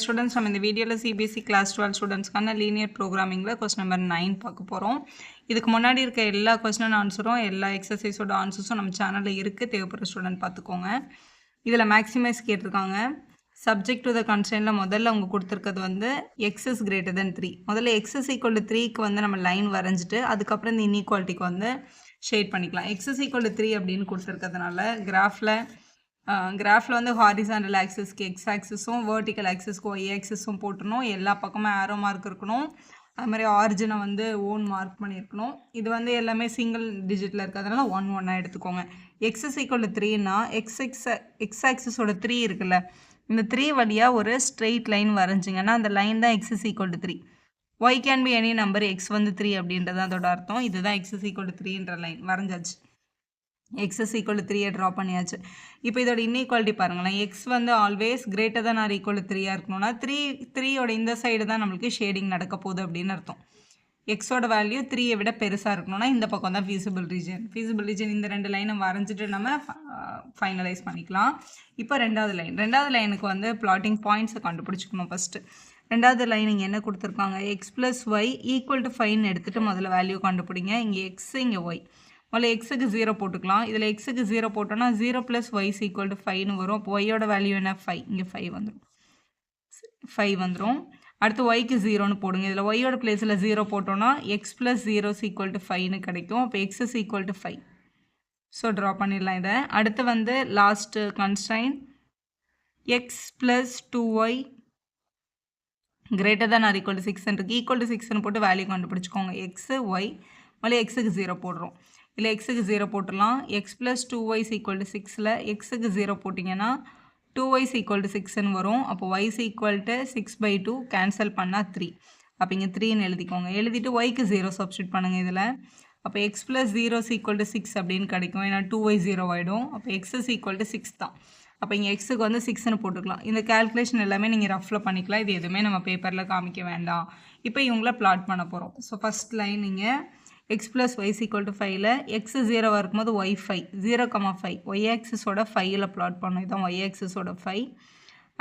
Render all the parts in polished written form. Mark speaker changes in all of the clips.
Speaker 1: Students நம்ம இந்த வீடியோவில் சிபிஎஸ்சி கிளாஸ் 12 ஸ்டூடெண்ட்ஸ்க்கான லீனியர் ப்ரோக்ராமிங்கில் கொஸ்டின் நம்பர் 9 பார்க்க போகிறோம். இதுக்கு முன்னாடி இருக்க எல்லா கொஸ்டின் ஆன்சரும் எல்லா எக்ஸசைஸோட ஆன்சர்ஸும் நம்ம சேனலில் இருக்குது, தேவைப்படுற ஸ்டூடெண்ட் பார்த்துக்கோங்க. இதில் மேக்ஸிமைஸ் கேட்டிருக்காங்க. சப்ஜெக்ட் டு த கன்ஸ்ட்ரெயினில் முதல்ல அவங்க கொடுத்துருக்கிறது வந்து எக்ஸ் இஸ் கிரேட்டர் தென் 3. முதல்ல எக்ஸ் இஸ் ஈக்குவல் டு 3க்கு வந்து நம்ம லைன் வரைஞ்சிட்டு அதுக்கப்புறம் இந்த இன்இக்வாலிட்டிக்கு வந்து ஷேட் பண்ணிக்கலாம். எக்ஸ் இஸ் ஈக்குவல் டு 3 அப்படின்னு கொடுத்துருக்கிறதுனால கிராஃபில் வந்து ஹாரிசாண்டல் ஆக்சிஸ்க்கு எக்ஸ் ஆக்சிஸும் வெர்டிக்கல் ஆக்சிஸ்க்கு ஒய் ஆக்சிஸும் போட்டுருணும். எல்லா பக்கமும் ஆரோ மார்க் இருக்கணும். அது மாதிரி ஆரிஜினை வந்து ஓன் மார்க் பண்ணியிருக்கணும். இது வந்து எல்லாமே சிங்கிள் டிஜிட்டில் இருக்கிறதுனால 1 1 எடுத்துக்கோங்க. எக்ஸ் இஸ் ஈக்குவல் டு 3னா எக்ஸ் ஆக்சிஸோட 3 இருக்குல்ல, இந்த 3 வழியாக ஒரு ஸ்ட்ரெயிட் லைன் வரைஞ்சிங்கன்னா அந்த லைன் தான் x is equal to 3. Y can be any number, x வந்து 3 அப்படின்றது அதோட அர்த்தம். இதுதான் எக்ஸ் இஸ் ஈக்குவல் டு 3ன்ற லைன் வரைஞ்சாச்சு. X is equal to 3 draw பண்ணியாச்சு. இப்போ இதோட இன்இக்வாலிட்டி பாருங்களேன். எக்ஸ் வந்து ஆல்வேஸ் கிரேட்டர் தான் ஆர் ஈக்குவல் டு 3 இருக்கணும்னா 3யோட இந்த சைடு தான் நம்மளுக்கு ஷேடிங் நடக்க போகுது அப்படின்னு அர்த்தம். எக்ஸோட வேல்யூ 3யை விட பெருசாக இருக்கணும்னா இந்த பக்கம் தான் ஃபீஸிபிள் ரீஜன். இந்த 2 லைனை வரைஞ்சிட்டு நம்ம ஃபைனலைஸ் பண்ணிக்கலாம். இப்போ ரெண்டாவது லைனுக்கு வந்து பிளாட்டிங் பாயிண்ட்ஸை கண்டுபிடிச்சிக்கணும். ஃபஸ்ட்டு ரெண்டாவது லைன் இங்கே என்ன கொடுத்துருக்காங்க, x plus y equal to 5ன்னு எடுத்துகிட்டு முதல்ல வேல்யூ கண்டுபிடிங்க. இங்கே எக்ஸ், இங்கே ஒய். முதல்ல எக்ஸுக்கு 0 போட்டுக்கலாம். இதில் எக்ஸுக்கு 0 போட்டோன்னா 0 + y = 5ன்னு வரும். அப்போ ஒய்யோட வேல்யூ என்ன, 5. இங்கே 5 வந்துடும். அடுத்து ஒய்க்கு 0ன்னு போடுங்க. இதில் ஒய்யோட பிளேஸில் 0 போட்டோன்னா எக்ஸ் + 0 = 5ன்னு கிடைக்கும். அப்போ X is equal to 5. So draw பண்ணிடலாம் இதை. அடுத்து வந்து last constrain X + 2y greater than or equal to 6 இருக்கு. ஈக்குவல் டு 6ன்னு போட்டு வேல்யூ கண்டுபிடிச்சிக்கோங்க. எக்ஸு ஒய் முதல்ல எக்ஸுக்கு 0 போடுறோம். இல்லை எக்ஸுக்கு 0 போட்டுடலாம். எக்ஸ் + 2y = 6ல் எக்ஸுக்கு 0 போட்டிங்கன்னா 2y = 6ன்னு வரும். அப்போ y = 6/2 கேன்சல் பண்ணால் 3. அப்போ இங்கே 3ன்னு எழுதிக்கோங்க. எழுதிட்டு ஒய்க்கு 0 சப்ஸ்டியூட் பண்ணுங்கள் இதில். அப்போ எக்ஸ் + 0 = 6 அப்படின்னு கிடைக்கும். ஏன்னா 2y 0 ஆகிடும். அப்போ எக்ஸ் இஸ் ஈக்குவல் டு 6 தான். அப்போ இங்கே எக்ஸுக்கு வந்து 6ன்னு போட்டுக்கலாம். இந்த கேல்குலேஷன் எல்லாமே நீங்கள் ரஃபில் பண்ணிக்கலாம். இது எதுவுமே நம்ம பேப்பரில் காமிக்க வேண்டாம். இப்போ இவங்கள பிளாட் பண்ண போகிறோம். ஸோ ஃபஸ்ட் லைன் நீங்கள் எக்ஸ் + y = 5ல் எக்ஸ் 0 இருக்கும்போது ஒய் 5, 0,5 ஒய் ஆக்சிஸோட 5ல் பிளாட் பண்ணணும். இதுதான் ஒய் ஆக்சிஸோட 5.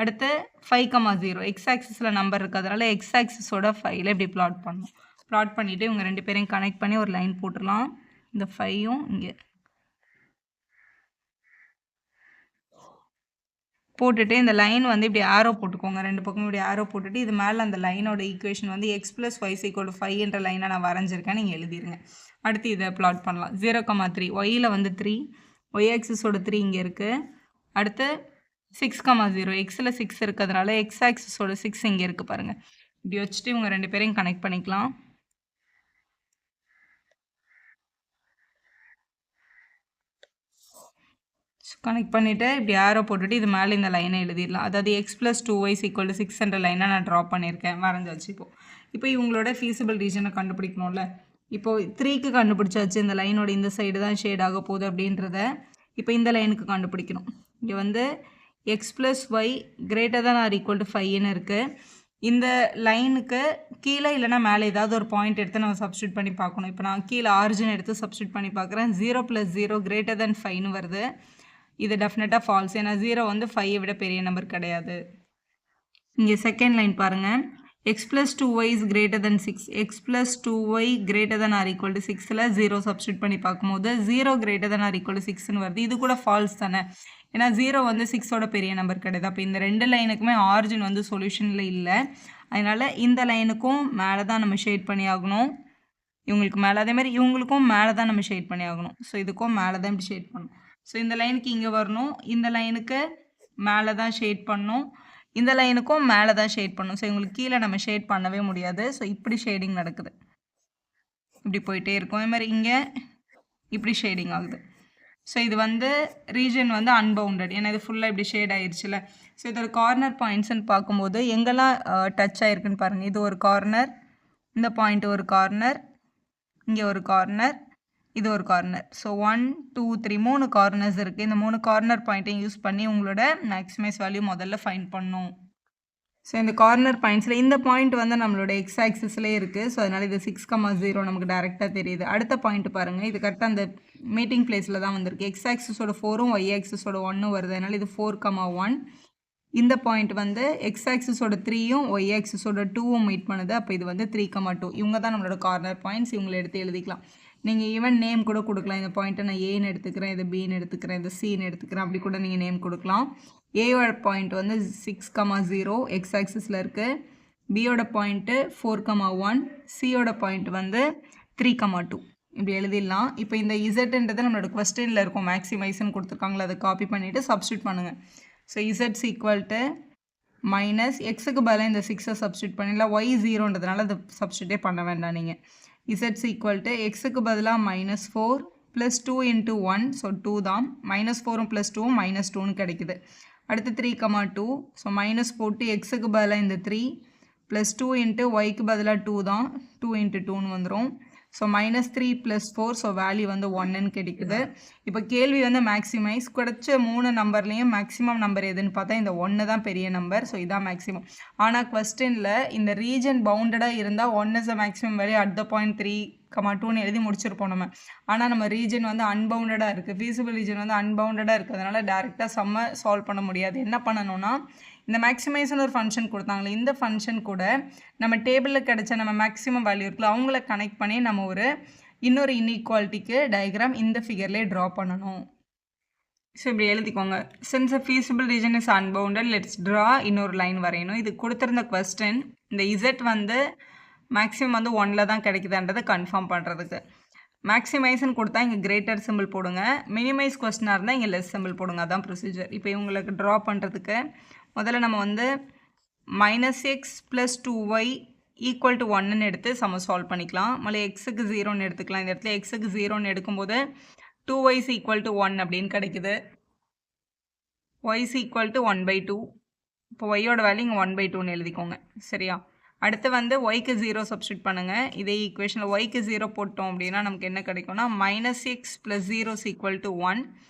Speaker 1: அடுத்து 5,0 எக்ஸ் ஆக்சிஸில் நம்பர் இருக்கிறதுனால எக்ஸ் ஆக்சிஸோட 5ல் இப்படி பிளாட் பண்ணணும். பிளாட் பண்ணிவிட்டு இவங்க 2 பேரையும் கனெக்ட் பண்ணி ஒரு லைன் போட்டுடலாம். இந்த 5யும் இங்கே போட்டுட்டு இந்த லைன் வந்து இப்படி ஆரோ போட்டுக்கோங்க. 2 பக்கமும் இப்படி ஆரோ போட்டுட்டு இது மேலே அந்த லைனோட ஈக்குவேஷன் வந்து எக்ஸ் + y = 5 லைனை நான் வரைஞ்சிருக்கேன், நீங்கள் எழுதிருங்க. அடுத்து இதை பிளாட் பண்ணலாம். 0,3 ஒய்யில் வந்து 3, ஒய் ஆக்சிஸோட 3 இங்கே இருக்குது. அடுத்து 6,0 எக்ஸில் 6 இருக்கிறதுனால எக்ஸ் ஆக்சிஸோட 6 இங்கே இருக்குது பாருங்கள். இப்படி வச்சுட்டு இவங்க 2 பேரையும் கனெக்ட் பண்ணிக்கலாம். கனெக்ட் பண்ணிவிட்டு இப்படி ஆரோ போட்டுட்டு இது மேலே இந்த லைனை எழுதிடலாம். அதாவது எக்ஸ் + 2y = 6 லைனை நான் ட்ரா பண்ணியிருக்கேன், வரைஞ்சாச்சு. இப்போ இவங்களோட ஃபீஸிபிள் ரீஜனை கண்டுபிடிக்கணும்ல. இப்போது 3க்கு கண்டுபிடிச்சாச்சு. இந்த லைனோட இந்த சைடு தான் ஷேட் ஆக போகுது அப்படின்றத இப்போ இந்த லைனுக்கு கண்டுபிடிக்கணும். இங்கே வந்து X + y greater than or equal to 5ன்னு இருக்குது. இந்த லைனுக்கு கீழே இல்லைனா மேலே ஏதாவது ஒரு பாயிண்ட் எடுத்து நம்ம சப்ஸ்டியூட் பண்ணி பார்க்கணும். இப்போ நான் கீழே ஆரிஜின் எடுத்து சப்ஸ்டியூட் பண்ணி பார்க்குறேன். 0 + 0 greater than 5ன்னு வருது. இது டெஃபினட்டாக ஃபால்ஸ். ஏன்னா 0 வந்து 5ஐ விட பெரிய நம்பர் கிடையாது. இங்கே செகண்ட் லைன் பாருங்கள். X + 2y greater than 6 X + 2y greater than or equal to 6ல் 0 substitute பண்ணி பார்க்கும்போது 0 greater than or equal to 6ன்னு வருது. இது கூட ஃபால்ஸ் தானே, ஏன்னா 0 வந்து 6ஓட பெரிய நம்பர் கிடையாது. அப்போ இந்த 2 லைனுக்குமே ஆரிஜின் வந்து சொல்யூஷனில் இல்லை. அதனால் இந்த லைனுக்கும் மேலே தான் நம்ம ஷேட் பண்ணி ஆகணும். இவங்களுக்கு மேலே, அதேமாதிரி இவங்களுக்கும் மேலே தான் நம்ம ஷேட் பண்ணி ஆகணும். ஸோ இதுக்கும் மேலே தான் இப்படி ஷேட் பண்ணணும். ஸோ இந்த லைனுக்கு இங்கே வரணும், இந்த லைனுக்கு மேலே தான் ஷேட் பண்ணணும், இந்த லைனுக்கும் மேலே தான் ஷேட் பண்ணணும். ஸோ இவங்களுக்கு கீழே நம்ம ஷேட் பண்ணவே முடியாது. ஸோ இப்படி ஷேடிங் நடக்குது, இப்படி போயிட்டே இருக்கும். அதேமாதிரி இங்கே இப்படி ஷேடிங் ஆகுது. ஸோ இது வந்து ரீஜன் வந்து அன்பவுண்டட், ஏன்னா இது ஃபுல்லாக இப்படி ஷேட் ஆயிடுச்சுல. ஸோ இதோட கார்னர் பாயிண்ட்ஸ்ன்னு பார்க்கும்போது எங்கெல்லாம் டச் ஆகிருக்குன்னு பாருங்கள். இது ஒரு கார்னர், இந்த பாயிண்ட் ஒரு கார்னர், இங்கே ஒரு கார்னர், இது ஒரு கார்னர். ஸோ 1 2 3 3 கார்னர்ஸ் இருக்குது. இந்த 3 கார்னர் பாயிண்ட்டையும் யூஸ் பண்ணி உங்களோட மேக்ஸிமைஸ் வேல்யூ முதல்ல ஃபைண்ட் பண்ணணும். ஸோ இந்த கார்னர் பாயிண்ட்ஸில் இந்த பாயிண்ட் வந்து நம்மளோட எக்ஸ் ஆக்சிஸ்லேயே இருக்குது. ஸோ அதனால் இது 6,0 நமக்கு டேரெக்டாக தெரியுது. அடுத்த பாயிண்ட் பாருங்கள். இது கரெக்டாக அந்த மீட்டிங் பிளேஸில் தான் வந்திருக்கு. எக்ஸ் ஆக்சிஸோட 4ம் ஒய் ஆக்சிஸோட 1ம் வருது. அதனால் இது 4,1. இந்த பாயிண்ட் வந்து எக்ஸ் ஆக்சிஸோட 3யும் ஒய் ஆக்சிஸோட 2வும் மீட் பண்ணுது. அப்போ இது வந்து 3,2 இவங்க தான் நம்மளோட கார்னர் பாயிண்ட்ஸ். இவங்களை எடுத்து எழுதிக்கலாம். நீங்கள் ஈவன் நேம் கூட கொடுக்கலாம். இந்த பாயிண்ட்டை நான் ஏன்னு எடுத்துக்கிறேன், இது பின்னு எடுத்துக்கிறேன், இது சின்னு எடுத்துக்கிறேன், அப்படி கூட நீங்கள் நேம் கொடுக்கலாம். ஏயோட பாயிண்ட் வந்து 6,0 எக்ஸ் ஆக்சிஸில் இருக்குது. பியோட பாயிண்ட்டு 4,1, சியோட பாயிண்ட் வந்து 3,2 இப்படி எழுதிடலாம். இப்போ இந்த இசட்ன்றது நம்மளோட கொஸ்டினில் இருக்கும், மேக்ஸிமைஸ்ன்னு கொடுத்துருக்காங்களா, அதை காப்பி பண்ணிவிட்டு சப்ஸ்டியூட் பண்ணுங்கள். ஸோ இசட்ஸ் ஈக்குவல் டு மைனஸ் எக்ஸுக்கு பதிலாக இந்த 6 சப்ஸ்டியூட் பண்ணிடலாம். ஒய் 0ன்றதுனால அதை சப்ஸ்டியூட்டே பண்ண வேண்டாம் நீங்கள். இசட்ஸ் ஈக்குவல் டு எக்ஸுக்கு பதிலாக -4 + 2 × 1, ஸோ 2 தான். -4ம் +2ம் -2ன்னு கிடைக்குது. அடுத்து 3,2, ஸோ மைனஸ் போட்டு எக்ஸுக்கு பதிலாக இந்த 3 +2 × ஒய்க்கு பதிலாக 2 தான், 2 × 2ன்னு வந்துடும். ஸோ -3 + 4, ஸோ வேல்யூ வந்து 1ன்னு கிடைக்குது. இப்போ கேள்வி வந்து மேக்ஸிமைஸ் கிடைச்ச 3 நம்பர்லேயும் மேக்ஸிமம் நம்பர் எதுன்னு பார்த்தா இந்த 1 தான் பெரிய நம்பர். ஸோ இதான் மேக்ஸிமம். ஆனால் கொஸ்டினில் இந்த ரீஜன் பவுண்டடாக இருந்தால் 1 is a maximum value at the point 3,2ன்னு எழுதி முடிச்சிருப்போம் நம்ம. ஆனால் நம்ம ரீஜன் வந்து அன்பவுண்டடாக இருக்குது, ஃபீஸிபிள் ரீஜன் வந்து அன்பவுண்டடாக இருக்கிறதுனால டேரெக்டாக சம்ம சால்வ் பண்ண முடியாது. என்ன பண்ணணும்னா இந்த மேக்ஸிமைஸ்னு ஒரு ஃபங்க்ஷன் கொடுத்தாங்களே, இந்த ஃபங்க்ஷன் கூட நம்ம டேபிளில் கிடைச்ச நம்ம மேக்ஸிமம் வேல்யூ இருக்குல்ல, அவங்கள கனெக்ட் பண்ணி நம்ம ஒரு இன்னொரு இன்இக்வாலிட்டிக்கு டயக்ராம் இந்த ஃபிகர்லேயே ட்ரா பண்ணணும். ஸோ இப்படி எழுதிக்கோங்க. Since feasible region is unbounded, let's draw இன்னொரு லைன் வரையணும். இது கொடுத்துருந்த கொஸ்டின் இந்த இசட் வந்து மேக்ஸிமம் வந்து 1ல் தான் கிடைக்குதுன்றதை கன்ஃபார்ம் பண்ணுறதுக்கு. மேக்ஸிமைஸ்ன்னு கொடுத்தா இங்கே கிரேட்டர் சிம்பிள் போடுங்க, மினிமைஸ் கொஸ்டினாக இருந்தால் இங்கே லெஸ் சிம்பிள் போடுங்க. அதான் ப்ரொசீஜர். இப்போ இவங்களுக்கு ட்ரா பண்ணுறதுக்கு முதல்ல நம்ம வந்து -x + 2y = 1ன்னு எடுத்து சம சால்வ் பண்ணிக்கலாம். மళ్ళీ எக்ஸுக்கு 0ன்னு எடுத்துக்கலாம். இந்த இடத்துல எக்ஸுக்கு 0ன்னு எடுக்கும்போது 2y = 1 அப்படின்னு கிடைக்குது. y = 1/2. இப்போ ஒய்யோட வேல்யூ இங்கே 1/2ன்னு எழுதிக்கோங்க. சரியா? அடுத்து வந்து ஒய்க்கு 0 சப்ஸ்டியூட் பண்ணுங்கள். இதே ஈக்குவேஷனில் ஒய்க்கு 0 போட்டோம் அப்படின்னா நமக்கு என்ன கிடைக்கும்னா -x + 0 = 1.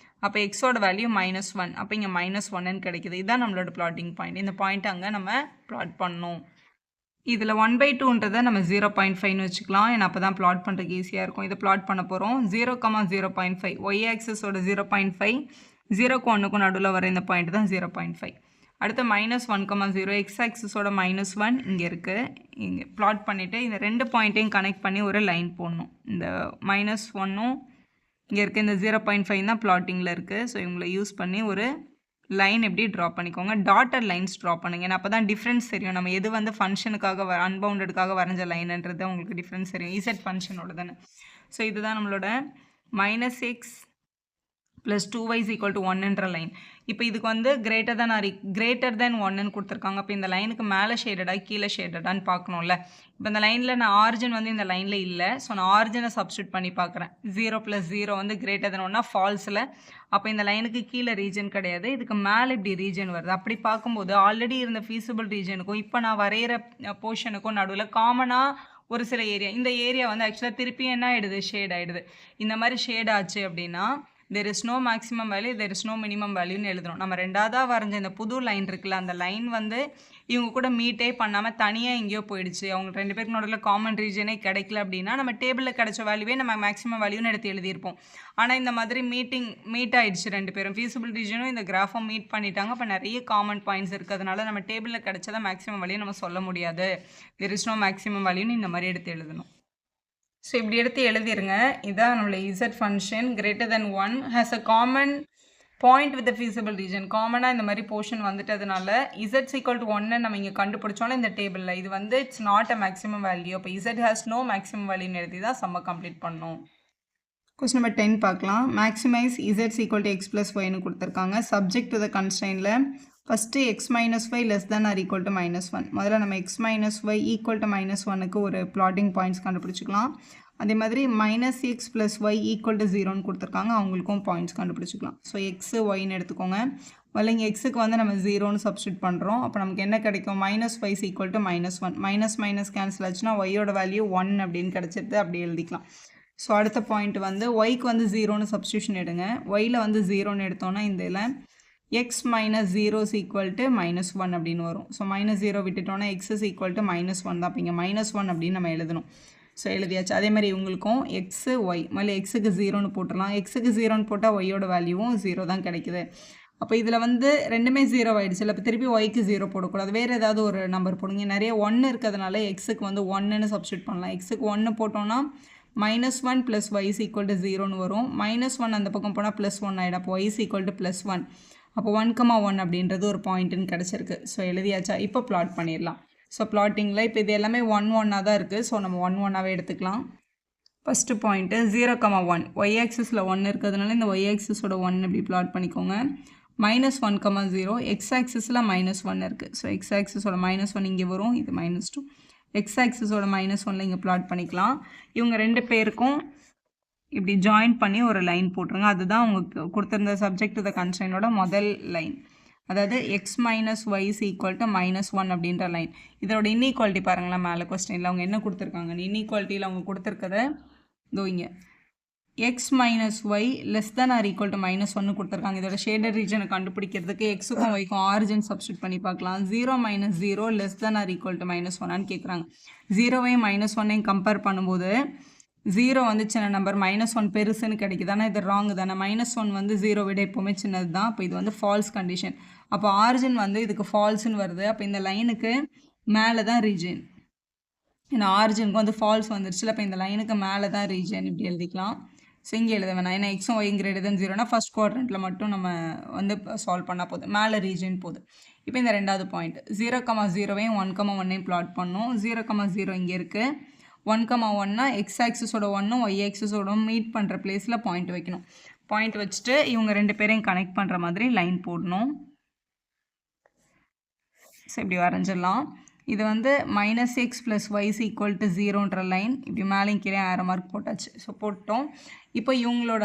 Speaker 1: அப்போ எக்ஸோட வேல்யூ -1, அப்போ இங்கே -1ன்னு கிடைக்குது. இதுதான் நம்மளோட பிளாட்டிங் பாயிண்ட். இந்த பாயிண்ட் அங்கே நம்ம பிளாட் பண்ணணும். இதில் 1/2ன்றதை நம்ம 0.5ன்னு வச்சுக்கலாம். ஏன்னா அப்போ தான் பிளாட் பண்ணுறதுக்கு ஈஸியாக இருக்கும். இதை பிளாட் பண்ண போகிறோம். 0,0.5 ஒய் ஆக்சஸோட 0.5, 0க்கும் 1க்கும் நடுவில் வர இந்த பாயிண்ட் தான் 0.5. அடுத்து -1,0 எக்ஸ் ஆக்சஸோட -1 இங்கே இருக்குது. இங்கே பிளாட் பண்ணிவிட்டு இந்த 2 பாயிண்ட்டையும் கனெக்ட் பண்ணி ஒரு லைன் போடணும். இந்த -1ம் இங்கே இருக்க இந்த 0.5 தான் பிளாட்டிங்கில் இருக்குது. ஸோ இவங்களை யூஸ் பண்ணி ஒரு லைன் எப்படி ட்ரா பண்ணிக்கோங்க. டாட்டட் லைன்ஸ் ட்ரா பண்ணுங்க. ஏன்னா அப்போ தான் டிஃப்ரென்ஸ் தெரியும். நம்ம எது வந்து ஃபங்க்ஷனுக்காக அன்பவுண்டடுக்காக வரைஞ்ச லைன்ன்றது உங்களுக்கு டிஃப்ரென்ஸ் தெரியும். இசட் ஃபங்க்ஷனோட தானே. ஸோ இதுதான் நம்மளோட -x + 2y = 1ன்ற லைன். இப்போ இதுக்கு வந்து கிரேட்டர் தென் 1ன்னு கொடுத்துருக்காங்க. அப்போ இந்த லைனுக்கு மேலே ஷேடடா கீழே ஷேடடான்னு பார்க்கணும்ல. இப்போ இந்த லைனில் நான் ஆரிஜின் வந்து இந்த லைனில் இல்லை. ஸோ நான் ஆரிஜினை சப்ஸ்டியூட் பண்ணி பார்க்குறேன். 0 + 0 வந்து கிரேட்டர் தென் 1னா ஃபால்ஸில். அப்போ இந்த லைனுக்கு கீழே ரீஜன் கிடையாது, இதுக்கு மேலே இப்படி ரீஜன் வருது. அப்படி பார்க்கும்போது ஆல்ரெடி இருந்த ஃபீஸிபிள் ரீஜனுக்கும் இப்போ நான் வரைகிற போர்ஷனுக்கும் நடுவில் காமனாக ஒரு சில ஏரியா, இந்த ஏரியா வந்து ஆக்சுவலாக திருப்பி என்ன ஆகிடுது, ஷேட் ஆகிடுது. இந்த மாதிரி ஷேட் ஆச்சு அப்படின்னா there is no maximum value, there is no minimum valueன்னு எழுதணும். நம்ம ரெண்டாவதாக வரைஞ்ச இந்த புது லைன் இருக்குல்ல, அந்த லைன் வந்து இவங்க கூட மீட்டே பண்ணாமல் தனியாக எங்கேயோ போயிடுச்சு, அவங்க 2 பேருக்கு நடுவில் காமன் ரீஜனே கிடைக்கல அப்படின்னா நம்ம டேபிளில் கிடைச்ச வேல்யூவே நம்ம மேக்ஸிமம் வேல்யூன்னு எடுத்து எழுதியிருப்போம். ஆனால் இந்த மாதிரி மீட் ஆகிடுச்சு 2 பேரும், ஃபீஸிபிள் ரீஜனும் இந்த கிராஃபும் மீட் பண்ணிட்டாங்க. இப்போ நிறைய காமன் பாயிண்ட்ஸ் இருக்கிறதுனால நம்ம டேபிளில் கிடைச்சதா மேக்ஸிமம் வேல்யூ நம்ம சொல்ல முடியாது. there is no maximum valueன்னு இந்த மாதிரி எடுத்து எழுதணும். ஸோ இப்படி எடுத்து எழுதிருங்க. இதான் நம்மளோட Z function greater than 1 has a common point with the feasible region. காமனாக இந்த மாதிரி போர்ஷன் வந்துட்டதுனால z = 1 நம்ம இங்கே கண்டுபிடிச்சோன்னா இந்த டேபிளில் இது வந்து it's not a maximum value. அப்போ z has no maximum வேல்யூன்னு எழுதி தான் சம்ம கம்ப்ளீட் பண்ணணும். கொஸ்டின் நம்பர் 10 பார்க்கலாம். மேக்ஸிமைஸ் z = x + yன்னு கொடுத்துருக்காங்க. சப்ஜெக்ட் டு த கன்ஸ்ட்ரெயினில் ஃபஸ்ட்டு x - y <= -1. முதல்ல நம்ம x - y = -1க்கு ஒரு பிளாட்டிங் பாயிண்ட்ஸ் கண்டுபிடிச்சிக்கலாம். அதே மாதிரி -x + y = 0ன்னு கொடுத்துருக்காங்க, அவங்களுக்கும் பாயிண்ட்ஸ் கண்டுபிடிச்சிக்கலாம். ஸோ x yன்னு எடுத்துக்கோங்க. முதல்ல இங்கே எக்ஸுக்கு வந்து நம்ம 0ன்னு சப்ஸ்டியூட் பண்ணுறோம். அப்போ நமக்கு என்ன கிடைக்கும், -y = -1. மைனஸ் கேன்சல் ஆச்சுன்னா ஒய்யோட வேல்யூ 1 அப்படின்னு கிடச்சிருது, அப்படி எழுதிக்கலாம். ஸோ அடுத்த பாயிண்ட் வந்து ஒய்க்கு வந்து 0ன்னு சப்ஸ்டியூஷன் எடுங்க. ஒயில் வந்து 0ன்னு எடுத்தோன்னா இந்த இதில் x - 0 = -1 அப்படின்னு வரும். ஸோ -0 விட்டுட்டோன்னா x = -1 தான். அப்போ இங்கே -1 அப்படின்னு நம்ம எழுதணும். ஸோ எழுதியாச்சு. அதே மாதிரி இவங்களுக்கும் x y முதல்ல எக்ஸுக்கு 0ன்னு போட்டுடலாம். எக்ஸுக்கு 0ன்னு போட்டால் ஒய்யோட வேல்யூவும் 0 தான் கிடைக்குது. அப்போ இதில் வந்து ரெண்டுமே 0 ஆகிடுச்சு இல்லை. இப்போ திருப்பி ஒய்க்கு 0 போடக்கூடாது, வேறு ஏதாவது ஒரு நம்பர் போடுங்க. நிறைய 1 இருக்கிறதுனால எக்ஸுக்கு வந்து 1ன்னு சப்ஸ்டியூட் பண்ணலாம். எக்ஸுக்கு 1 போட்டோன்னா -1 + y = 0ன்னு வரும். -1 அந்த பக்கம் போனால் +1 ஆகிடும். அப்போ y = +1. அப்போ 1,1 அப்படின்றது ஒரு பாயிண்ட்டுன்னு கிடச்சிருக்கு. ஸோ எழுதியாச்சா? இப்போ ப்ளாட் பண்ணிடலாம். ஸோ ப்ளாட்டிங்கில் இப்போ இது எல்லாமே 1 1ஆக தான் இருக்குது. ஸோ நம்ம 1 1ஆகவே எடுத்துக்கலாம். ஃபஸ்ட்டு பாயிண்ட்டு 0,1 ஒய் ஆக்சிஸில் 1 இருக்கிறதுனால இந்த ஒய் ஆக்சிஸோட 1 இப்படி ப்ளாட் பண்ணிக்கோங்க. -1,0 எக்ஸ் ஆக்சிஸில் -1 இருக்குது. ஸோ எக்ஸ் ஆக்சிஸோட -1 இங்கே வரும், இது -2. எக்ஸ் ஆக்சிஸோட -1 இங்கே ப்ளாட் பண்ணிக்கலாம். இவங்க ரெண்டு பேருக்கும் இப்படி ஜாயின் பண்ணி ஒரு லைன் போட்டுருங்க. அதுதான் உங்களுக்கு கொடுத்துருந்த சப்ஜெக்ட் டு த கன்ஸ்ட்ரெயினோட முதல் லைன். அதாவது x - y = -1 அப்படின்ற லைன். இதோட இன்இக்வாலிட்டி பாருங்களேன். மேலே கொஸ்டினில் அவங்க என்ன கொடுத்துருக்காங்க, இன்இக்வாலிட்டியில் அவங்க கொடுத்துருக்கத இதோ இங்கே x - y <= -1 கொடுத்துருக்காங்க. இதோட ஷேடட் ரீஜனை கண்டுபிடிக்கிறதுக்கு எக்ஸுக்கும் ஒய்க்கும் ஆரிஜின் சப்ஸ்டியூட் பண்ணி பார்க்கலாம். 0 - 0 <= -1 கேட்குறாங்க. 0வையும் -1ஐயும் கம்பேர் பண்ணும்போது 0 வந்து சின்ன நம்பர், -1 பெருசுன்னு கிடைக்குது. ஆனால் இது ராங் தானே. -1 வந்து 0 விட எப்போவுமே சின்னது தான். அப்போ இது வந்து ஃபால்ஸ் கண்டிஷன். அப்போ ஆரிஜின் வந்து இதுக்கு ஃபால்ஸ்ன்னு வருது. அப்போ இந்த லைனுக்கு மேலே தான் ரீஜன். ஏன்னா ஆரிஜினுக்கு வந்து ஃபால்ஸ் வந்துருச்சு. அப்போ இந்த லைனுக்கு மேலே தான் ரீஜன் இப்படி எழுதிக்கலாம். ஸோ இங்கே எழுத வேணாம். ஏன்னா எக்ஸும் ஒய் > 0னா ஃபஸ்ட் குவாட்ரண்ட்டில் மட்டும் நம்ம வந்து சால்வ் பண்ணால் போதும். மேலே ரீஜன் போகுது. இப்போ இந்த ரெண்டாவது பாயிண்ட் 0,0வையும் 1,1ஐயும் ப்ளாட் பண்ணோம். 0,0 இங்கே இருக்குது. 1,1னா எக்ஸ் ஆக்சிஸோட 1ம் ஒய் ஆக்சிஸோட மீட் பண்ணுற பிளேஸில் பாயிண்ட் வைக்கணும். பாயிண்ட் வச்சுட்டு இவங்க ரெண்டு பேரையும் கனெக்ட் பண்ணுற மாதிரி லைன் போடணும். ஸோ இப்படி வரைஞ்சிடலாம். இது வந்து -x + y = 0ன்ற லைன் இப்படி மேலேயும் கீழே ஆரோ மார்க் போட்டாச்சு. ஸோ போட்டோம். இப்போ இவங்களோட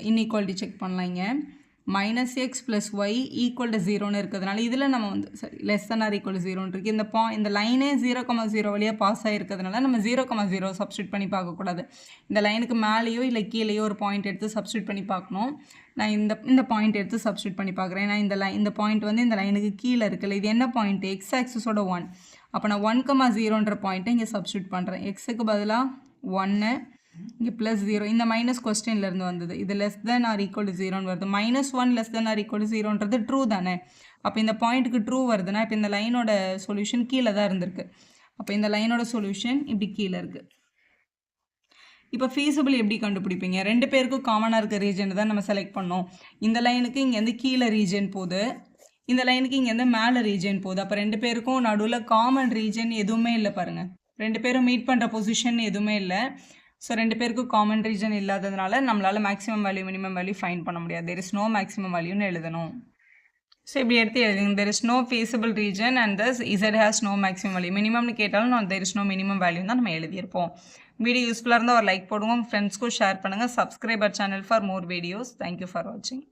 Speaker 1: இன்இக்வாலிட்டி செக் பண்ணலாம். இங்கே -x + y = 0ன்னு இருக்கிறதுனால இதில் நம்ம வந்து <= 0ன்னு இருக்குது. இந்த லைனே 0,0 வழியாக பாஸ் ஆகிருக்கிறதுனால நம்ம 0,0 சப்ஸ்டியூட் பண்ணி பார்க்கக்கூடாது. இந்த லைனுக்கு மேலேயோ இல்லை கீழேயோ ஒரு பாயிண்ட் எடுத்து சப்ஸ்டியூட் பண்ணி பார்க்கணும். நான் இந்த பாயிண்ட் எடுத்து சப்ஸ்டியூட் பண்ணி பார்க்குறேன். ஏன்னா இந்த பாயிண்ட் வந்து இந்த லைனுக்கு கீழே இருக்குல்ல. இது என்ன பாயிண்ட்? எக்ஸ் ஆக்சிஸோட 1. அப்போ நான் 1,0ன்ற பாயிண்ட்டை இங்கே சப்ஸ்டியூட் பண்ணுறேன். எக்ஸுக்கு பதிலாக 1, இங்கே +0. இந்த மைனஸ் கொஸ்டின்லேருந்து வந்தது. இது <= 0ன்னு வருது. -1 <= 0ன்றது ட்ரூ தானே. அப்போ இந்த பாயிண்ட்டுக்கு ட்ரூ வருதுன்னா இப்போ இந்த லைனோட சொல்யூஷன் கீழே தான் இருந்திருக்கு. அப்போ இந்த லைனோட சொல்யூஷன் இப்படி கீழே இருக்குது. இப்போ ஃபீஸிபிள் எப்படி கண்டுபிடிப்பீங்க? ரெண்டு பேருக்கும் காமனாக இருக்க ரீஜன் தான் நம்ம செலக்ட் பண்ணோம். இந்த லைனுக்கு இங்கேருந்து கீழே ரீஜன் போகுது, இந்த லைனுக்கு இங்கேருந்து மேலே ரீஜன் போகுது. அப்போ ரெண்டு பேருக்கும் நடுவில் காமன் ரீஜன் எதுவுமே இல்லை பாருங்கள். ரெண்டு பேரும் மீட் பண்ணுற பொசிஷன் எதுவுமே இல்லை. ஸோ ரெண்டு பேருக்கும் காமன் ரீஜன் இல்லாததுனால நம்மளால் maximum value minimum value find பண்ண முடியாது. there is no maximum வேல்யூன்னு எழுதணும். ஸோ இப்படி எடுத்து எழுதுங்க. there is no feasible region and thus z has no maximum value. மினிமம்னு கேட்டாலும் நான் there is no minimum value தான் நம்ம எழுதியிருப்போம். வீடியோ யூஸ்ஃபுல்லாக இருந்தால் ஒரு லைக் போடுவோம், ஃப்ரெண்ட்ஸ்க்கும் ஷேர் பண்ணுங்கள். Subscribe our channel for more videos. Thank you for வாட்சிங்.